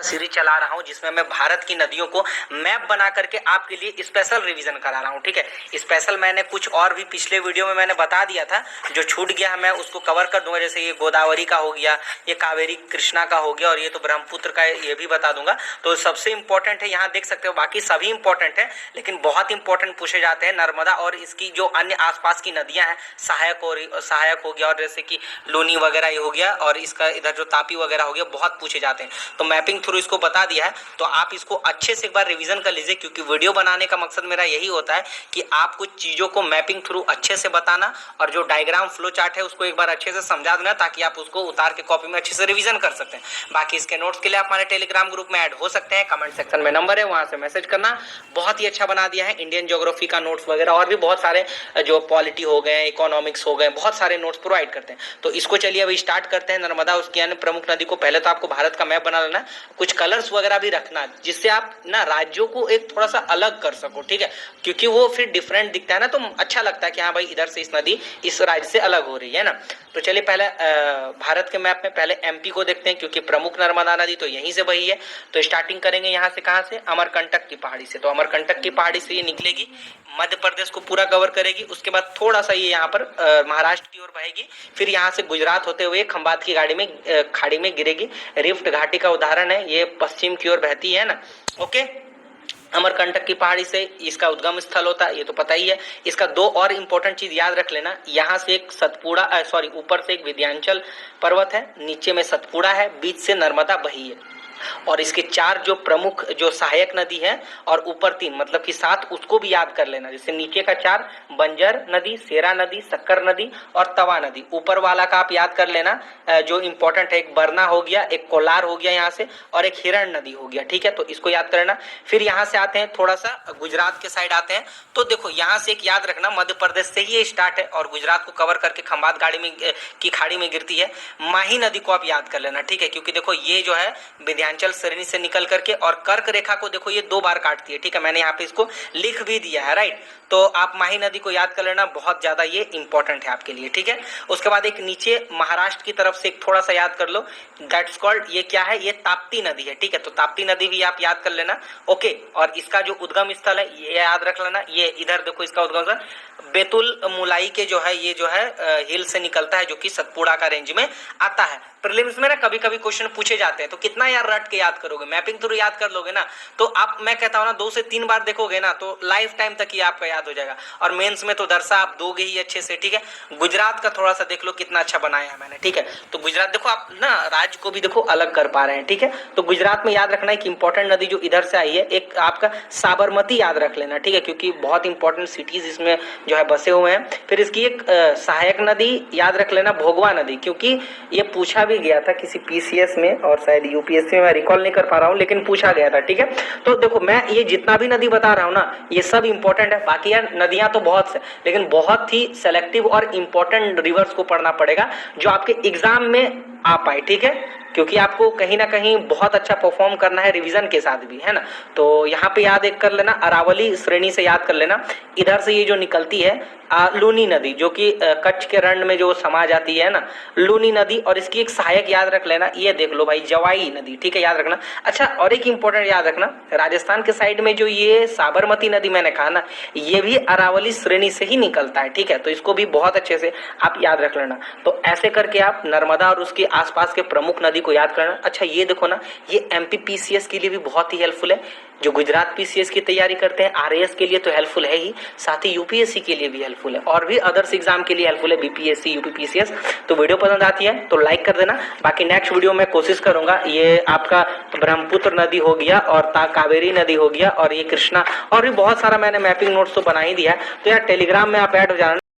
Series चला रहा हूं जिसमें मैं भारत की नदियों को मैप बना करके आपके लिए स्पेशल रिवीजन करा रहा हूं। ठीक है, स्पेशल मैंने कुछ और भी पिछले वीडियो में मैंने बता दिया था, जो छूट गया है मैं उसको कवर कर दूंगा। जैसे ये गोदावरी का हो गया, ये कावेरी कृष्णा का हो गया और ये तो ब्रह्मपुत्र का ये भी बता दूंगा। तो सबसे इंपॉर्टेंट है, यहाँ देख सकते हो, बाकी सभी इंपॉर्टेंट है लेकिन बहुत इंपॉर्टेंट पूछे जाते हैं नर्मदा और इसकी जो अन्य आसपास की नदियां हैं, सहायक हो गया और जैसे कि लूनी वगैरह ये हो गया और इसका इधर जो तापी वगैरह हो गया, बहुत पूछे जाते हैं। तो मैपिंग थ्रू इसको बता दिया है, तो आप इसको अच्छे से एक बार रिवीजन कर लीजिए, क्योंकि वीडियो बनाने का मकसद मेरा यही होता है कि आप कुछ चीजों को मैपिंग थ्रू अच्छे से बताना और जो डायग्राम फ्लो चार्ट है उसको एक बार अच्छे से समझा देना, ताकि आप उसको उतार के कॉपी में अच्छे से रिवीजन कर सकते हैं। बाकी इसके नोट्स के लिए आप हमारे टेलीग्राम ग्रुप में ऐड हो सकते हैं, कमेंट सेक्शन में नंबर है, वहां से मैसेज करना। बहुत ही अच्छा बना दिया है, इंडियन ज्योग्राफी का नोट्स वगैरह और भी बहुत सारे, जो पॉलिटी हो गए, इकोनॉमिक्स हो गए, बहुत सारे नोट्स प्रोवाइड करते हैं। तो इसको चलिए अभी स्टार्ट करते हैं। नर्मदा उसकी अन्य प्रमुख नदी को, पहले तो आपको भारत का मैप बना लेना, कुछ कलर्स वगैरह भी रखना जिससे आप ना राज्यों को एक थोड़ा सा अलग कर सको। ठीक है, क्योंकि वो फिर डिफरेंट दिखता है ना, तो अच्छा लगता है कि हाँ भाई इधर से इस नदी इस राज्य से अलग हो रही है ना। तो चलिए पहले भारत के मैप में पहले एमपी को देखते हैं, क्योंकि प्रमुख नर्मदा नदी तो यहीं से बही है। तो स्टार्टिंग करेंगे यहाँ से, कहाँ से, अमरकंटक की पहाड़ी से। तो अमरकंटक की पहाड़ी से ये निकलेगी, मध्य प्रदेश को पूरा कवर करेगी, उसके बाद थोड़ा सा ये यहाँ पर महाराष्ट्र की ओर बहेगी, फिर यहाँ से गुजरात होते हुए खंबात की खाड़ी में गिरेगी। रिफ्ट घाटी का उदाहरण है, ये पश्चिम की ओर बहती है ना। ओके, अमरकंटक की पहाड़ी से इसका उद्गम स्थल होता है, ये तो पता ही है। इसका दो और इंपॉर्टेंट चीज याद रख लेना, यहाँ से एक ऊपर से एक विंध्याचल पर्वत है, नीचे में सतपुड़ा है, बीच से नर्मदा बही है। और इसके चार जो प्रमुख जो सहायक नदी है और ऊपर तीन, मतलब कि 7, उसको भी याद कर लेना। जैसे नीचे का 4 बंजर नदी, सेरा नदी, शक्कर नदी और तवा नदी। ऊपर वाला का आप याद कर लेना, जो इंपॉर्टेंट है, एक बरना हो गया, एक कोलार हो गया यहाँ से, और एक हिरण नदी हो गया। ठीक है, तो इसको याद कर लेना। फिर यहाँ से आते हैं, थोड़ा सा गुजरात के साइड आते हैं, तो देखो यहाँ से एक याद रखना, मध्य प्रदेश से ही ये स्टार्ट है और गुजरात को कवर करके खंबात की खाड़ी में गिरती है। माही नदी को आप याद कर लेना। ठीक है, क्योंकि देखो ये जो है विंध्याचल श्रेणी से निकल करके और कर्क रेखा को देखो ये 2 बार काटती है। ठीक है, मैंने यहाँ पे इसको लिख भी दिया है, राइट। तो आप माही नदी को याद कर लेना, बहुत ज्यादा ये इंपॉर्टेंट है आपके लिए। ठीक है, उसके बाद एक नीचे महाराष्ट्र की तरफ से एक थोड़ा सा याद कर लो, दैट्स कॉल्ड, ये क्या है, ये ताप्ती नदी है। ठीक है, तो ताप्ती नदी भी आप याद कर लेना। ओके, और इसका जो उद्गम स्थल है ये याद रख लेना, ये इधर देखो, इसका उद्गम स्थल बेतुल मुलाई के जो है, ये जो है हिल से निकलता है, जो कि सतपुड़ा का रेंज में आता है। प्रीलिम्स में ना कभी कभी क्वेश्चन पूछे जाते हैं, तो कितना यार रट के याद करोगे, मैपिंग थ्रू याद कर लोगे ना, तो आप, मैं कहता हूं ना, 2 से 3 बार देखोगे ना तो लाइफ टाइम तक ही आपका याद हो जाएगा। और मेंस में तो दरसा आप दोगे ही अच्छे से। ठीक है, गुजरात का थोड़ा सा देख लो कितना अच्छा बनाया है मैंने। ठीक है, तो गुजरात देखो, आप ना राज्य को भी देखो अलग कर पा रहे हैं। ठीक है, तो गुजरात में याद रखना है कि इंपॉर्टेंट नदी जो इधर से आई है, एक आपका साबरमती याद रख लेना। ठीक है, क्योंकि बहुत इंपॉर्टेंट सिटीज इसमें जो है बसे हुए हैं। फिर इसकी एक सहायक नदी याद रख लेना, भोगवा नदी, क्योंकि ये पूछा भी गया था किसी पीसीएस में और शायद यूपीएससी में, मैं रिकॉल नहीं कर पा रहा हूं, लेकिन पूछा गया था। ठीक है, तो देखो मैं ये जितना भी नदी बता रहा हूं ना, ये सब इंपॉर्टेंट है। बाकी यार नदियां तो बहुत से, लेकिन बहुत ही सेलेक्टिव और इंपॉर्टेंट रिवर्स को पढ़ना पड़ेगा जो आपके एग्जाम में आ पाए। ठीक है, क्योंकि आपको कहीं ना कहीं बहुत अच्छा परफॉर्म करना है रिवीजन के साथ भी, है ना। तो यहाँ पे याद एक कर लेना, अरावली श्रेणी से याद कर लेना, इधर से ये जो निकलती है लूनी नदी, जो कि कच्छ के रण में जो समा जाती है ना, लूनी नदी। और इसकी एक सहायक याद रख लेना, ये देख लो भाई, जवाई नदी। ठीक है, याद रखना। अच्छा, और एक इंपॉर्टेंट याद रखना, राजस्थान के साइड में जो ये साबरमती नदी मैंने कहा ना, ये भी अरावली श्रेणी से ही निकलता है। ठीक है, तो इसको भी बहुत अच्छे से आप याद रख लेना। तो ऐसे करके आप नर्मदा और उसके आसपास के प्रमुख नदी को याद करना। अच्छा, ये देखो ना, ये एमपी पीसीएस के लिए भी बहुत ही हेल्पफुल है, जो गुजरात पीसीएस की तैयारी करते हैं, आरएएस के लिए तो हेल्पफुल है ही, साथ ही यूपीएससी के लिए भी हेल्पफुल है, और भी अदर्स एग्जाम के लिए हेल्पफुल है, बीपीएससी, यूपीपीसीएस। तो वीडियो पसंद आती है तो लाइक कर देना। बाकी नेक्स्ट वीडियो में कोशिश करूंगा, ये आपका ब्रह्मपुत्र नदी हो गया और कावेरी नदी हो गया और ये कृष्णा, और भी बहुत सारा मैंने मैपिंग नोट्स तो बना ही दिया है। तो यार टेलीग्राम में आप ऐड हो जाना।